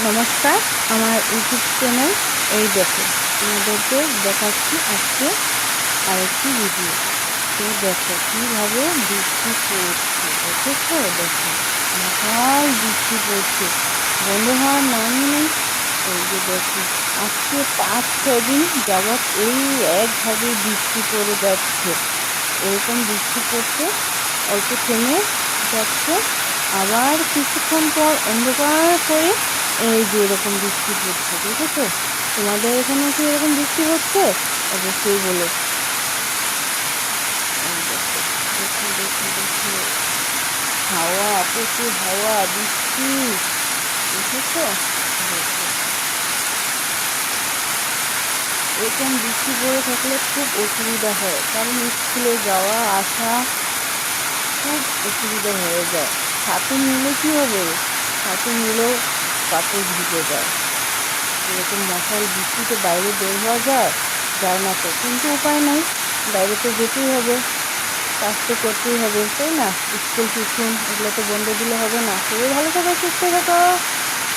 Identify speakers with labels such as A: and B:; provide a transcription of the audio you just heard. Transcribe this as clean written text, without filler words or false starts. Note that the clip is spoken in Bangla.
A: নমস্কার, আমার ইউটিউব চ্যানেল। এই দেখো, তোমাদেরকে দেখাচ্ছি আজকে আরেকটি ভিডিও। তো দেখো কীভাবে বৃষ্টি পড়ছে, দেখেছো? দেখো মাথায় বৃষ্টি পড়ছে, বন্ধ হওয়ার নামই নেই। এই যে দেখো, আজকে 5-6 দিন যাবৎ এই একভাবে বৃষ্টি পড়ে যাচ্ছে। এরকম বৃষ্টি পড়ছে, অল্প থেমে যাচ্ছে, আবার কিছুক্ষণ পর অন্ধকার করে এই যে এরকম বৃষ্টি পড়ছে, দেখেছো? তোমাদের এখানে কি এরকম বৃষ্টি হচ্ছে? অবশ্যই বলো। এই দেখো, দেখো দেখো দেখো, হাওয়া, প্রচুর হাওয়া, বৃষ্টি, দেখেছো? দেখো, এরকম বৃষ্টি পড়ে থাকলে খুব অসুবিধা হয়, কারণ স্কুলে যাওয়া আসা খুব অসুবিধা হয়ে যায়। ছাতা নিলে কি হবে? ছাতা নিলেও কাপড় ভিজে যায়। এরকম মশাল বৃষ্টিতে বাইরে বের হওয়া যায়? যায় না তো, কিন্তু উপায় নাই, বাইরে তো যেতেই হবে, কাজ তো করতেই হবে, তাই না? স্কুল টিউশন এগুলো তো বন্ধ দিলে হবে না। সবাই ভালো থাকো, সুস্থ থাকো।